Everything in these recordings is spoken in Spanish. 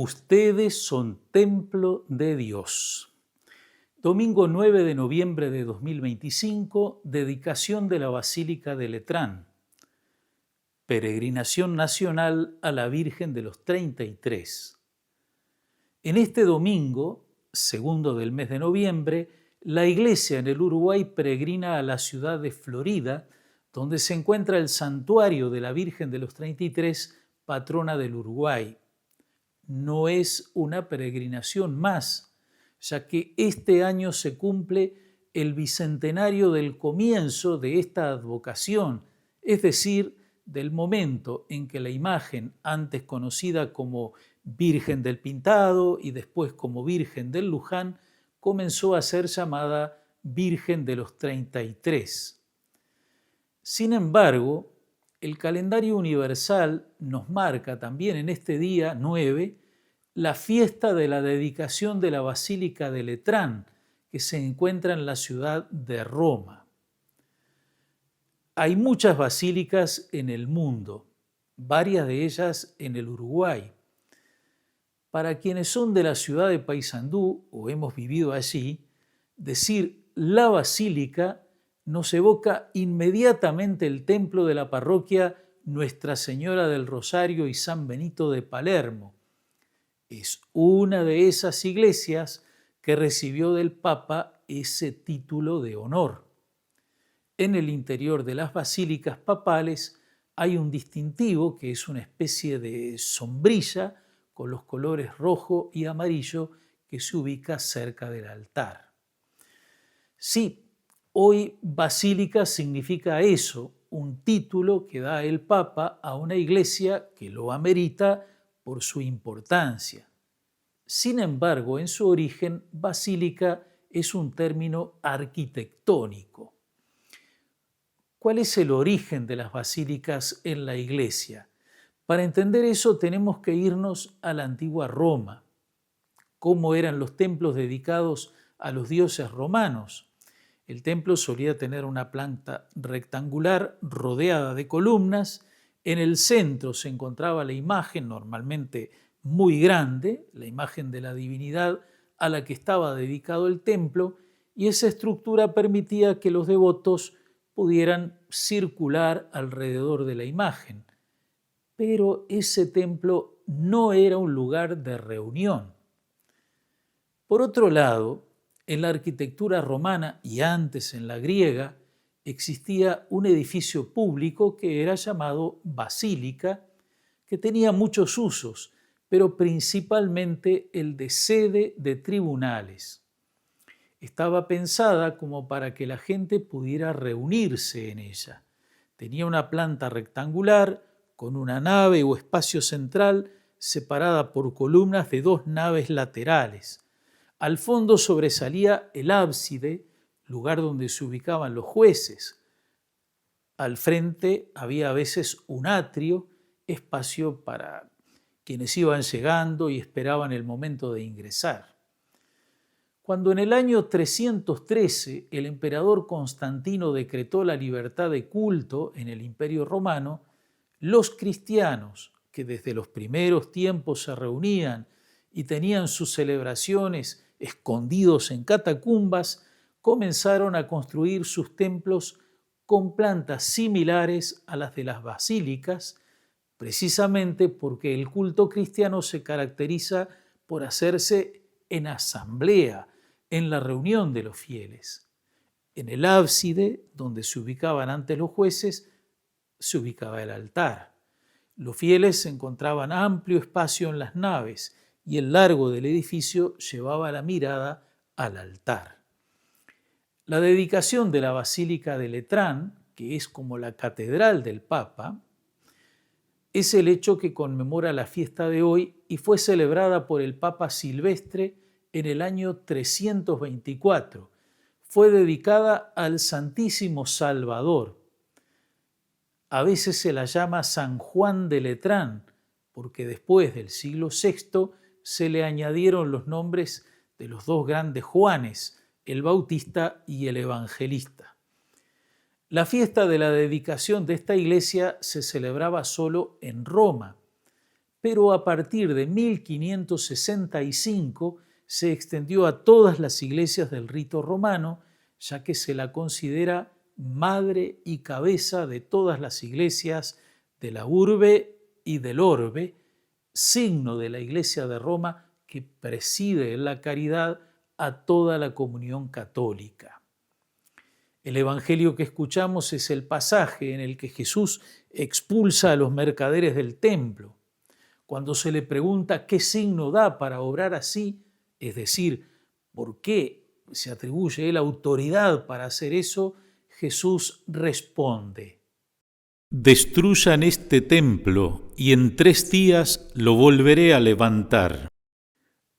Ustedes son templo de Dios. Domingo 9 de noviembre de 2025, dedicación de la Basílica de Letrán. Peregrinación nacional a la Virgen de los 33. En este domingo, segundo del mes de noviembre, la Iglesia en el Uruguay peregrina a la ciudad de Florida, donde se encuentra el santuario de la Virgen de los 33, patrona del Uruguay. No es una peregrinación más, ya que este año se cumple el bicentenario del comienzo de esta advocación, es decir, del momento en que la imagen, antes conocida como Virgen del Pintado y después como Virgen del Luján, comenzó a ser llamada Virgen de los 33. Sin embargo, el calendario universal nos marca también en este día 9 la fiesta de la dedicación de la Basílica de Letrán, que se encuentra en la ciudad de Roma. Hay muchas basílicas en el mundo, varias de ellas en el Uruguay. Para quienes son de la ciudad de Paysandú o hemos vivido allí, decir la basílica nos evoca inmediatamente el templo de la parroquia Nuestra Señora del Rosario y San Benito de Palermo. Es una de esas iglesias que recibió del Papa ese título de honor. En el interior de las basílicas papales hay un distintivo que es una especie de sombrilla con los colores rojo y amarillo que se ubica cerca del altar. Sí, hoy basílica significa eso, un título que da el Papa a una iglesia que lo amerita por su importancia. Sin embargo, en su origen, basílica es un término arquitectónico. ¿Cuál es el origen de las basílicas en la iglesia? Para entender eso tenemos que irnos a la antigua Roma. ¿Cómo eran los templos dedicados a los dioses romanos? El templo solía tener una planta rectangular rodeada de columnas. En el centro se encontraba la imagen, normalmente muy grande, la imagen de la divinidad a la que estaba dedicado el templo, y esa estructura permitía que los devotos pudieran circular alrededor de la imagen. Pero ese templo no era un lugar de reunión. Por otro lado, en la arquitectura romana y antes en la griega, existía un edificio público que era llamado basílica, que tenía muchos usos, pero principalmente el de sede de tribunales. Estaba pensada como para que la gente pudiera reunirse en ella. Tenía una planta rectangular con una nave o espacio central separada por columnas de dos naves laterales. Al fondo sobresalía el ábside, lugar donde se ubicaban los jueces. Al frente había a veces un atrio, espacio para quienes iban llegando y esperaban el momento de ingresar. Cuando en el año 313 el emperador Constantino decretó la libertad de culto en el Imperio Romano, los cristianos, que desde los primeros tiempos se reunían y tenían sus celebraciones escondidos en catacumbas, comenzaron a construir sus templos con plantas similares a las de las basílicas, precisamente porque el culto cristiano se caracteriza por hacerse en asamblea, en la reunión de los fieles. En el ábside, donde se ubicaban antes los jueces, se ubicaba el altar. Los fieles encontraban amplio espacio en las naves y el largo del edificio llevaba la mirada al altar. La dedicación de la Basílica de Letrán, que es como la catedral del Papa, es el hecho que conmemora la fiesta de hoy y fue celebrada por el Papa Silvestre en el año 324. Fue dedicada al Santísimo Salvador. A veces se la llama San Juan de Letrán, porque después del siglo VI se le añadieron los nombres de los dos grandes Juanes, el Bautista y el Evangelista. La fiesta de la dedicación de esta iglesia se celebraba solo en Roma, pero a partir de 1565 se extendió a todas las iglesias del rito romano, ya que se la considera madre y cabeza de todas las iglesias de la urbe y del orbe, signo de la Iglesia de Roma que preside en la caridad a toda la comunión católica. El evangelio que escuchamos es el pasaje en el que Jesús expulsa a los mercaderes del templo. Cuando se le pregunta qué signo da para obrar así, es decir, por qué se atribuye él autoridad para hacer eso, Jesús responde: destruyan este templo y en 3 días lo volveré a levantar.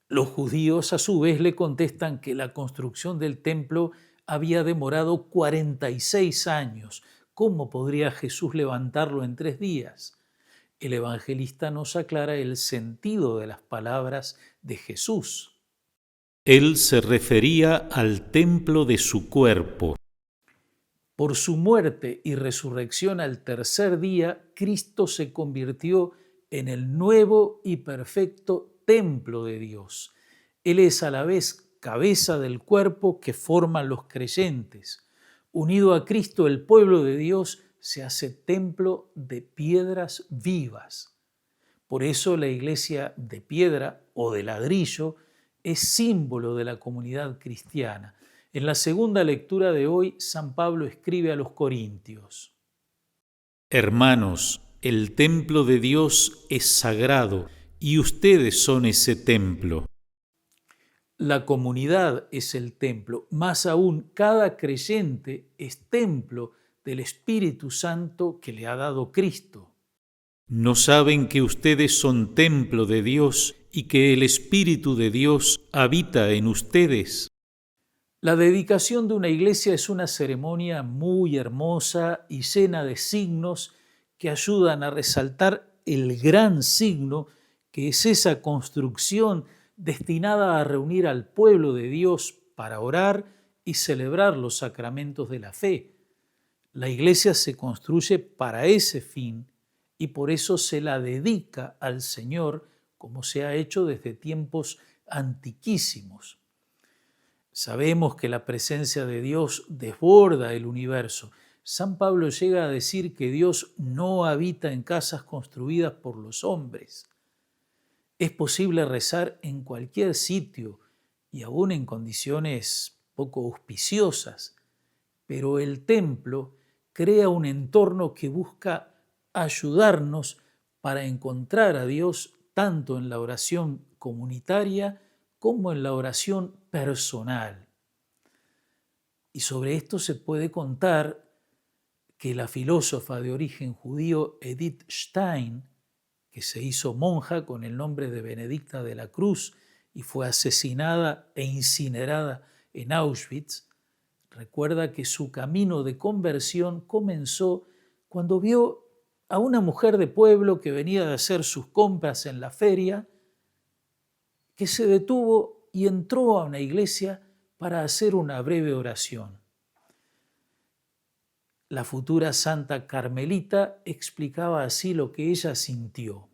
Los judíos a su vez le contestan que la construcción del templo había demorado 46 años. ¿Cómo podría Jesús levantarlo en 3 días? El evangelista nos aclara el sentido de las palabras de Jesús. Él se refería al templo de su cuerpo. Por su muerte y resurrección al tercer día, Cristo se convirtió en el nuevo y perfecto templo de Dios. Él es a la vez cabeza del cuerpo que forman los creyentes. Unido a Cristo, el pueblo de Dios se hace templo de piedras vivas. Por eso la iglesia de piedra o de ladrillo es símbolo de la comunidad cristiana. En la segunda lectura de hoy, San Pablo escribe a los Corintios: Hermanos, el templo de Dios es sagrado y ustedes son ese templo. La comunidad es el templo, más aún cada creyente es templo del Espíritu Santo que le ha dado Cristo. ¿No saben que ustedes son templo de Dios y que el Espíritu de Dios habita en ustedes? La dedicación de una iglesia es una ceremonia muy hermosa y llena de signos que ayudan a resaltar el gran signo que es esa construcción destinada a reunir al pueblo de Dios para orar y celebrar los sacramentos de la fe. La iglesia se construye para ese fin y por eso se la dedica al Señor, como se ha hecho desde tiempos antiquísimos. Sabemos que la presencia de Dios desborda el universo. San Pablo llega a decir que Dios no habita en casas construidas por los hombres. Es posible rezar en cualquier sitio y aún en condiciones poco auspiciosas, pero el templo crea un entorno que busca ayudarnos para encontrar a Dios tanto en la oración comunitaria como en la oración personal. Y sobre esto se puede contar que la filósofa de origen judío Edith Stein, que se hizo monja con el nombre de Benedicta de la Cruz y fue asesinada e incinerada en Auschwitz, recuerda que su camino de conversión comenzó cuando vio a una mujer de pueblo que venía de hacer sus compras en la feria, que se detuvo y entró a una iglesia para hacer una breve oración. La futura santa carmelita explicaba así lo que ella sintió.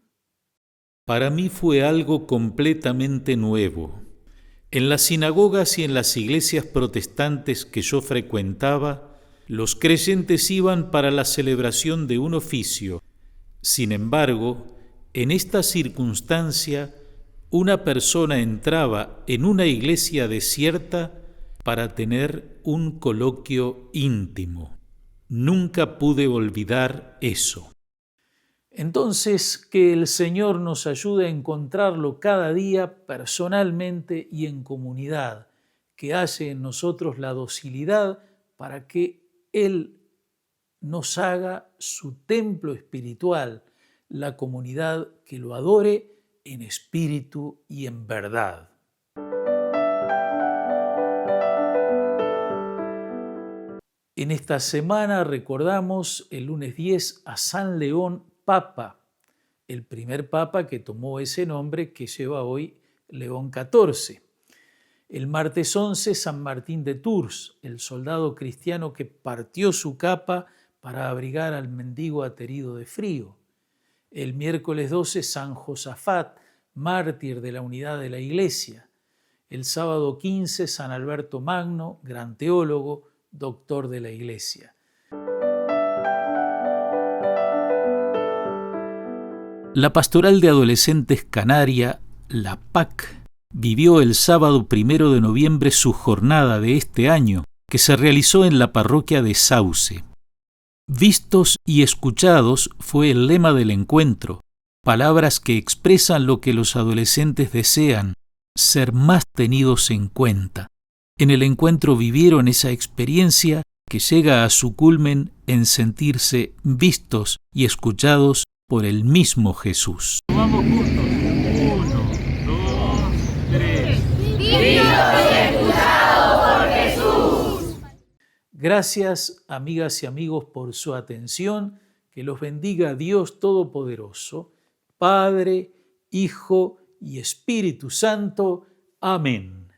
Para mí fue algo completamente nuevo. En las sinagogas y en las iglesias protestantes que yo frecuentaba, los creyentes iban para la celebración de un oficio. Sin embargo, en esta circunstancia, una persona entraba en una iglesia desierta para tener un coloquio íntimo. Nunca pude olvidar eso. Entonces, que el Señor nos ayude a encontrarlo cada día personalmente y en comunidad, que hace en nosotros la docilidad para que Él nos haga su templo espiritual, la comunidad que lo adore en espíritu y en verdad. En esta semana recordamos el lunes 10 a San León Papa, el primer papa que tomó ese nombre que lleva hoy León XIV. El martes 11, San Martín de Tours, el soldado cristiano que partió su capa para abrigar al mendigo aterido de frío. El miércoles 12, San Josafat, mártir de la unidad de la Iglesia. El sábado 15, San Alberto Magno, gran teólogo, doctor de la Iglesia. La Pastoral de Adolescentes Canaria, la PAC, vivió el sábado 1 de noviembre su jornada de este año, que se realizó en la parroquia de Sauce. Vistos y escuchados fue el lema del encuentro, palabras que expresan lo que los adolescentes desean, ser más tenidos en cuenta. En el encuentro vivieron esa experiencia que llega a su culmen en sentirse vistos y escuchados por el mismo Jesús. Vamos juntos. 1, 2, 3. Gracias, amigas y amigos, por su atención. Que los bendiga Dios Todopoderoso, Padre, Hijo y Espíritu Santo. Amén.